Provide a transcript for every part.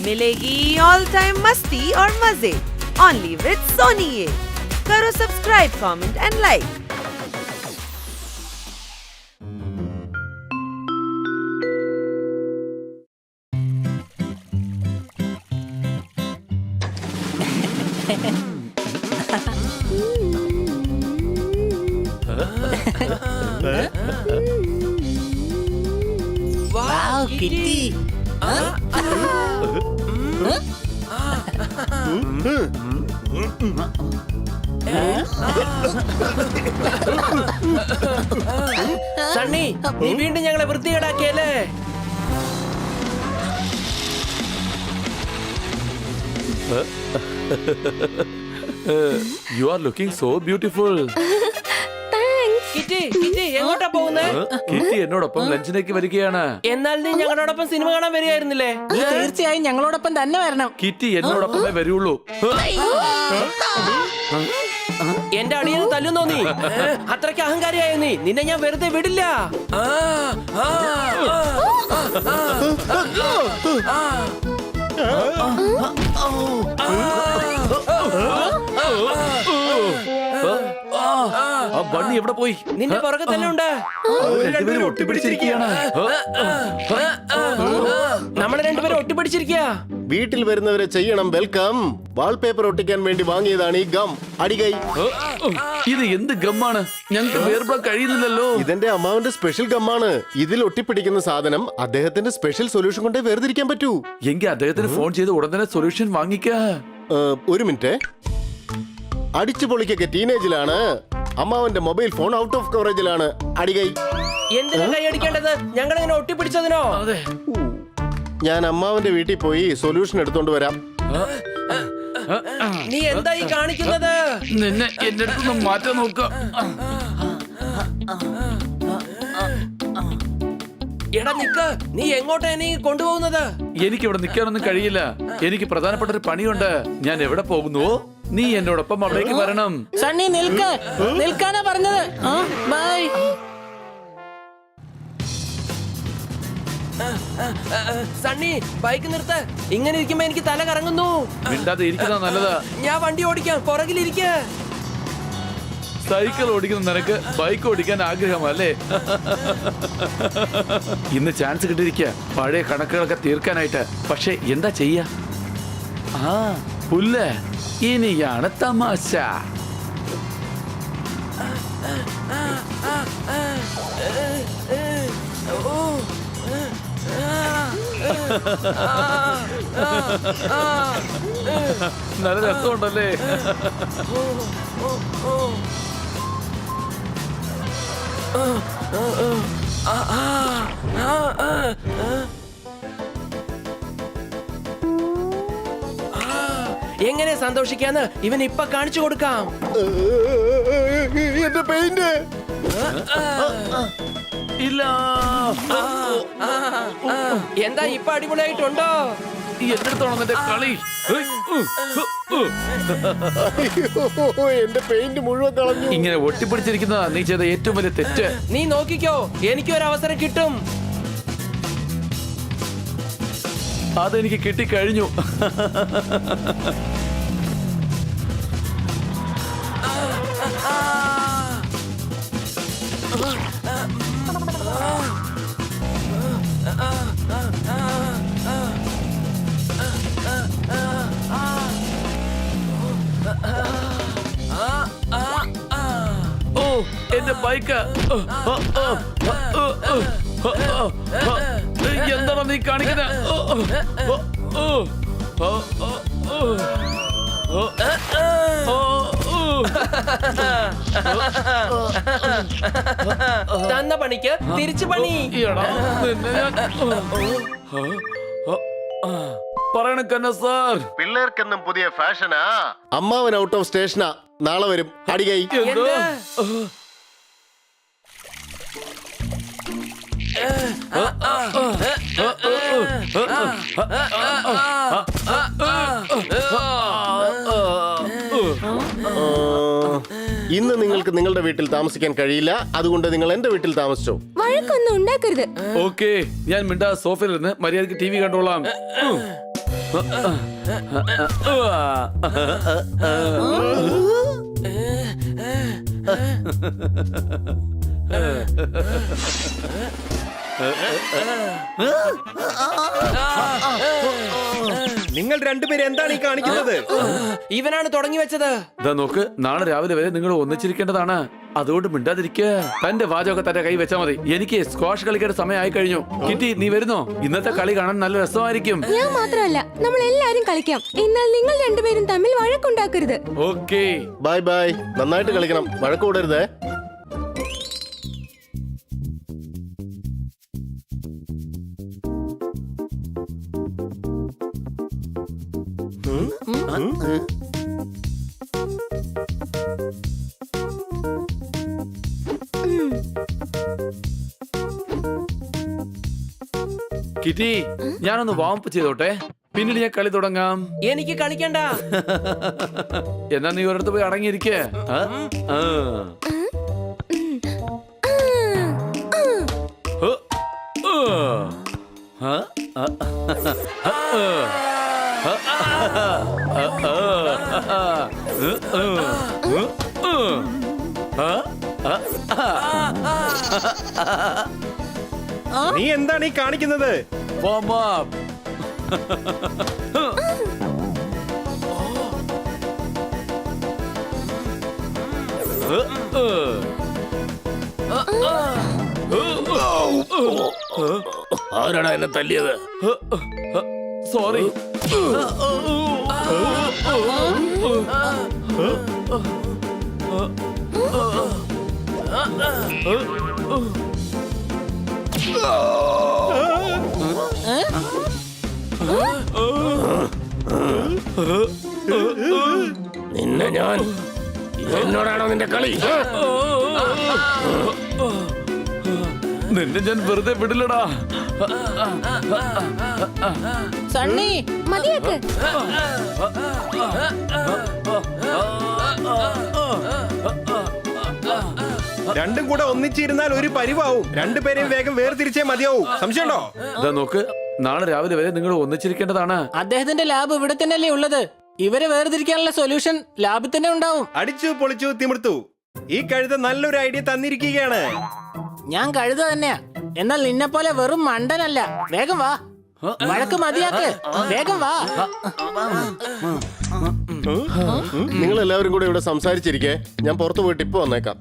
मिलेगी all time मस्ती और मजे ओनली विद सोनी ये। करो subscribe, comment and like. Wow kitty. Sunny, നീ വീണ്ടും ഞങ്ങളെ വൃത്തികേടാക്കിയല്ലേ? You are looking so beautiful. Kitty, kitty എങ്ങോട്ടാ പോകുന്നേ? കിറ്റി എന്നോടൊപ്പം ലഞ്ചിലേക്ക് വരികയാണ്. എന്നാൽ നീ ഞങ്ങളോടൊപ്പം സിനിമ കാണാൻ വരികയായിരുന്നില്ലേ? നീ തീർച്ചയായും ഞങ്ങളോടൊപ്പം തന്നെ വരണം. കിറ്റി എന്നോടൊപ്പമേ വരുള്ളൂ. എന്റെ അടിയെന്ന് തല്ലുന്നോ നീ? അത്രയ്ക്ക് അഹങ്കാരിയായ നീ, നിന്നെ ഞാൻ വെറുതെ വിടില്ല. ആ ബണ്ണി എവിടെ പോയി? നിന്റെ പുറകെ തന്നെ ഉണ്ട്. രണ്ടുപേരും ഒട്ടിപ്പിടിച്ചിരിക്കുകയാണ്. നമ്മളെ രണ്ടുപേരും ഒട്ടിപ്പിടിച്ചിരിക്കുക. വീട്ടിൽ വരുന്നവരെ ചെയ്യണം വെൽക്കം. വാൾപേപ്പർ ഒട്ടിക്കാൻ വേണ്ടി വാങ്ങിയതാണ് ഈ ഗം. അടികൈ. ഇത് എന്ത് ഗമ്മാണ്? ഞങ്ങൾക്ക് വേർപെടാൻ കഴിയുന്നില്ലല്ലോ. ഇതെന്റെ അമ്മാവന്റെ സ്പെഷ്യൽ ഗമ്മാണ്. ഇതിൽ ഒട്ടിപ്പിടിക്കുന്ന സാധനം അദ്ദേഹത്തിന്റെ സ്പെഷ്യൽ സൊല്യൂഷൻ കൊണ്ടേ വേർതിരിക്കാൻ പറ്റൂ. എങ്കിൽ അദ്ദേഹത്തിന് ഫോൺ ചെയ്ത് ഉടൻ തന്നെ സൊല്യൂഷൻ വാങ്ങിക്ക. ഒരു മിനിറ്റ്. അടിച്ചു പൊളിക്കൊക്കെ ടീനേജിലാണ്. അമ്മാവന്റെ മൊബൈൽ ഫോൺ ഔട്ട് ഓഫ് കവറേജിലാണ്. അടികൈ. എന്തിനാ കൈ അടിക്കേണ്ടത്? ഞങ്ങളിങ്ങനെ ഒട്ടിപ്പിടിച്ചതിനോ? ഞാൻ അമ്മാവന്റെ വീട്ടിൽ പോയി സൊല്യൂഷൻ എടുത്തോണ്ട് വരാം. നീ എന്തായി കാണിക്കുന്നത്? നിന്നെ എന്റെ അടുത്തൊന്ന് മാറ്റാൻ നോക്കാം. എടാ നിക്ക്, നീ എങ്ങോട്ടാ നീ കൊണ്ടുപോകുന്നത്? എനിക്ക് ഇവിടെ നിൽക്കാനൊന്നും കഴിയില്ല. എനിക്ക് പ്രധാനപ്പെട്ട ഒരു പണിയുണ്ട്. ഞാൻ എവിടെ പോകുന്നുവോ നീ എന്നോടൊപ്പം അവിടേക്ക് വരണം. സണ്ണി നിൽക്ക്, നിൽക്കാനാ പറഞ്ഞത്. ബൈ. സണ്ണി ബൈക്ക് നിർത്ത്. ഇങ്ങനെ ഇരിക്കുമ്പോ എനിക്ക് തല കറങ്ങുന്നു. മിണ്ടാതെ ഇരിക്കുന്ന നല്ലതാ. ഞാൻ വണ്ടി ഓടിക്കാം, പുറകിലിരിക്ക. സൈക്കിൾ ഓടിക്കുന്ന നിനക്ക് ബൈക്ക് ഓടിക്കാൻ ആഗ്രഹമല്ലേ? ഇന്ന് ചാൻസ് കിട്ടിയിരിക്കുക പഴയ കണക്കുകളൊക്കെ തീർക്കാനായിട്ട്. പക്ഷെ എന്താ ചെയ്യാ? പുല്ല്. ഇനിയാണ് തമാശ. നല്ല രസമുണ്ടല്ലേ? എങ്ങനെ സന്തോഷിക്കാന്ന് ഇവൻ ഇപ്പൊ കാണിച്ചു കൊടുക്കാം. എന്റെ പെയിന്റ്. ഇല്ല. എന്താ ഇപ്പൊ അടിപൊളിയായിട്ടുണ്ടോ? എന്തെടുത്തോളം എന്റെ കളി. എന്റെ പെയിന്റ് മുഴുവൻ കളഞ്ഞു. ഇങ്ങനെ ഒട്ടിപ്പിടിച്ചിരിക്കുന്നതാ നീ ചെയ്ത ഏറ്റവും വലിയ തെറ്റ്. നീ നോക്കിക്കോ, എനിക്കൊരു അവസരം കിട്ടും. അതെനിക്ക് കിട്ടിക്കഴിഞ്ഞു. ഓ എന്റെ ബൈക്ക്. എന്താണ് നീ കാണിക്കുന്നത്? തന്ന പണിക്ക് തിരിച്ചു പണി. പറയണ കന്ന സാർ. പിള്ളേർക്കെന്നും പുതിയ ഫാഷനാ. അമ്മാവൻ ഔട്ട് ഓഫ് സ്റ്റേഷനാ. നാളെ വരും. അടികൈ. ഇന്ന് നിങ്ങൾക്ക് നിങ്ങളുടെ വീട്ടിൽ താമസിക്കാൻ കഴിയില്ല. അതുകൊണ്ട് നിങ്ങൾ എന്റെ വീട്ടിൽ താമസിച്ചോ. വഴക്കൊന്നും ഉണ്ടാക്കരുത്. ഓക്കേ, ഞാൻ മിണ്ടാ സോഫയിൽ ഇരുന്ന് മര്യാദക്ക് ടി വി കണ്ടോളാം. നിങ്ങൾ രണ്ടുപേരും എന്താണ് ഈ കാണിക്കുന്നത്? ഇവനാണ് തുടങ്ങി വെച്ചത്. ഇതാ നോക്ക്, നാളെ രാവിലെ വരെ നിങ്ങൾ ഒന്നിച്ചിരിക്കേണ്ടതാണ്. അതുകൊണ്ട് മിണ്ടാതിരിക്കുക. തന്റെ വാചകമൊക്കെ തന്റെ കൈ വെച്ചാൽ മതി. എനിക്ക് സ്ക്വാഷ് കളിക്കേണ്ട സമയമായി കഴിഞ്ഞു. കിറ്റി, നീ വരുന്നോ? ഇന്നത്തെ കളി കാണാൻ നല്ല രസമായിരിക്കും. ഞാൻ മാത്രമല്ല, നമ്മൾ എല്ലാരും കളിക്കാം. എന്നാൽ നിങ്ങൾ രണ്ടുപേരും തമ്മിൽ വഴക്കുണ്ടാക്കരുത്. ഓക്കേ. Bye bye. നന്നായിട്ട് കളിക്കണം, വഴക്ക് കൂടരുതേ. കിറ്റി, ഞാനൊന്ന് വാമപ്പ് ചെയ്തോട്ടെ, പിന്നീട് ഞാൻ കളി തുടങ്ങാം. എനിക്ക് കളിക്കണ്ട. എന്നാ നീ ഒരിടത്ത് പോയി അടങ്ങിയിരിക്കേ. നീ എന്താണ് ഈ കാണിക്കുന്നത്? Warm up. ആരാടാ എന്നെ തല്ലിയത്? സോറി. നിന്നെ ഞാൻ, എന്നോടാണോ നിന്റെ കളി? നിന്നെ ഞാൻ വെറുതെ വിടില്ലടാ. സണ്ണി, മതിയാക്ക്. രണ്ടും കൂടെ ഒന്നിച്ചിരുന്നാൽ ഒരു പരിവാവും. രണ്ടുപേരെയും വേഗം വേർതിരിച്ചേ മതിയാവും. സംശയമുണ്ടോ? ഇതാ നോക്ക്, നാളെ രാവിലെ വരെ നിങ്ങൾ ഒന്നിച്ചിരിക്കേണ്ടതാണ്. അദ്ദേഹത്തിന്റെ ലാബ് ഇവിടെ തന്നെയല്ലേ ഉള്ളത്. ഇവരെ വേർതിരിക്കാനുള്ള സൊല്യൂഷൻ ലാബിൽ തന്നെ ഉണ്ടാവും. അടിച്ചു പൊളിച്ചു തിമിർത്തു. ഈ കഴുത നല്ലൊരു ഐഡിയ തന്നിരിക്കുകയാണ്. ഞാൻ കഴുത തന്നെയാ, എന്നാൽ നിന്നെ പോലെ വെറും മണ്ടനല്ല. വേഗം വാ, വഴക്ക് മതിയാക്ക്. വേഗം വാ. നിങ്ങൾ എല്ലാവരും കൂടെ ഇവിടെ സംസാരിച്ചിരിക്കെ ഞാൻ പുറത്തു പോയിട്ട് ഇപ്പൊ വന്നേക്കാം.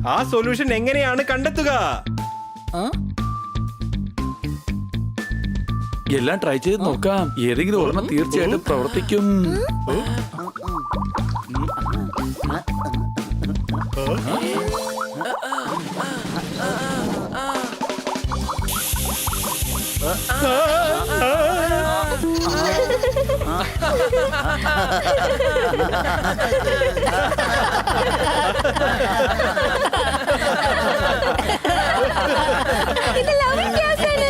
ആ സൊല്യൂഷൻ എങ്ങനെയാണ് കണ്ടെത്തുക? എല്ലാം ട്രൈ ചെയ്ത് നോക്കാം. ഏതെങ്കിലും ഒരെണ്ണം തീർച്ചയായിട്ടും പ്രവർത്തിക്കും. ഇത് ലവ് ഗ്യാസ് ആണ്.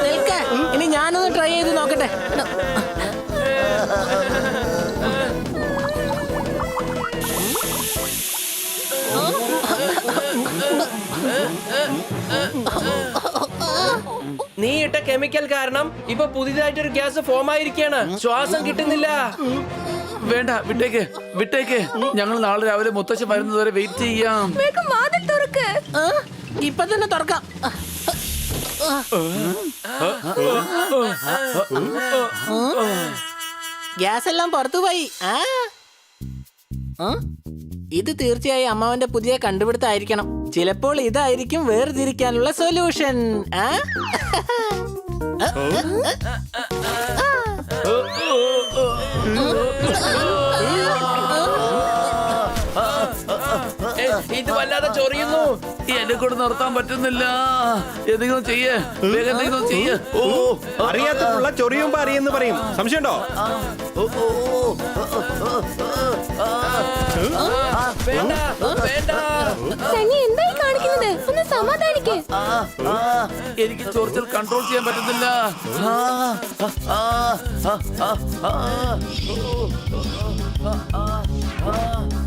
നിൽക്ക്, ഇനി ഞാനൊന്ന് ട്രൈ ചെയ്ത് നോക്കട്ടെ. നീ ഇട്ട കെമിക്കൽ കാരണം ഇപ്പൊ പുതിയതായിട്ടൊരു ഗ്യാസ് ഫോം ആയിരിക്കാണ്. ശ്വാസം കിട്ടുന്നില്ല. വേണ്ട, വിട്ടേക്ക് വിട്ടേക്ക്. ഞങ്ങൾ നാളെ രാവിലെ മുത്തശ്ശി വരുന്നത് വരെ വെയിറ്റ് ചെയ്യാം. വേഗം വാതിൽ തുറക്ക്. ഇപ്പൊ തന്നെ തുറക്കാം. ഗ്യാസ് എല്ലാം പുറത്തു പോയി. ഇത് തീർച്ചയായും അമ്മാവന്റെ പുതിയ കണ്ടുപിടുത്തമായിരിക്കണം. ചിലപ്പോൾ ഇതായിരിക്കും വേർതിരിക്കാനുള്ള സൊല്യൂഷൻ. ഇത് വല്ലാതെ ചൊറിയുന്നു. എന്റെ കൊണ്ട് നിർത്താൻ പറ്റുന്നില്ല. എന്തെങ്കിലും ചെയ്യേ, വേഗം എന്തെങ്കിലും ചെയ്യേ. ഓ അറിയാത്ത പുള്ള ചൊറിയുമ്പോ അറിയെന്ന് പറയും. സംശയമുണ്ടോ? വേണ്ട വേണ്ട. സണ്ണി എന്തായി കാണിക്കുന്നത്? ഒന്ന് സമാധാനിക്കേ. എനിക്ക് ചൊറിച്ചിൽ കൺട്രോൾ ചെയ്യാൻ പറ്റുന്നില്ല.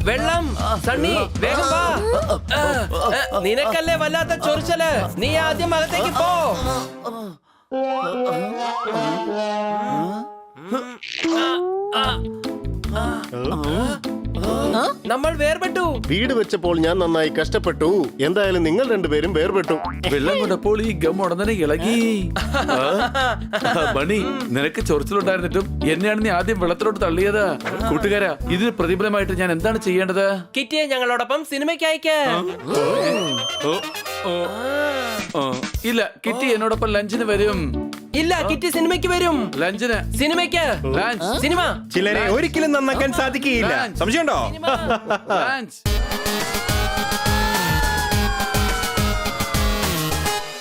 വെള്ളം സണ്ണി വേഗം വാ. നിനക്കല്ലേ വല്ലാത്ത ചൊറിച്ചല്. നീ ആദ്യം അകത്തേക്ക് പോ. നമ്മൾ വേർപെട്ടു. വീട് വെച്ചപ്പോൾ ഞാൻ നന്നായി കഷ്ടപ്പെട്ടു. എന്തായാലും നിങ്ങൾ രണ്ടുപേരും വേർപെട്ടു. വെള്ളം കൊണ്ടപ്പോൾ ഈ ഗം ഉടനെ ഇളകി. മണി, നിനക്ക് ചൊറിച്ചിലുണ്ടായിരുന്നിട്ടും എന്നെയാണ് നീ ആദ്യം വെള്ളത്തിലോട്ട് തള്ളിയത്. കൂട്ടുകാരാ, ഇതിന് പ്രതിഫലമായിട്ട് ഞാൻ എന്താണ് ചെയ്യേണ്ടത്? കിറ്റിയെ ഞങ്ങളോടൊപ്പം സിനിമയ്ക്ക് അയക്ക. ഇല്ല, കിറ്റി എന്നോടൊപ്പം ലഞ്ചിന് വരും. ഇല്ല, കിറ്റി സിനിമയ്ക്ക് വരും. ലഞ്ചിന്, സിനിമയ്ക്ക്. Lunch, cinema. ചിലരെ ഒരിക്കലും നന്നാക്കാൻ സാധിക്കുകയില്ല. സംശയമുണ്ടോ? ലഞ്ച്.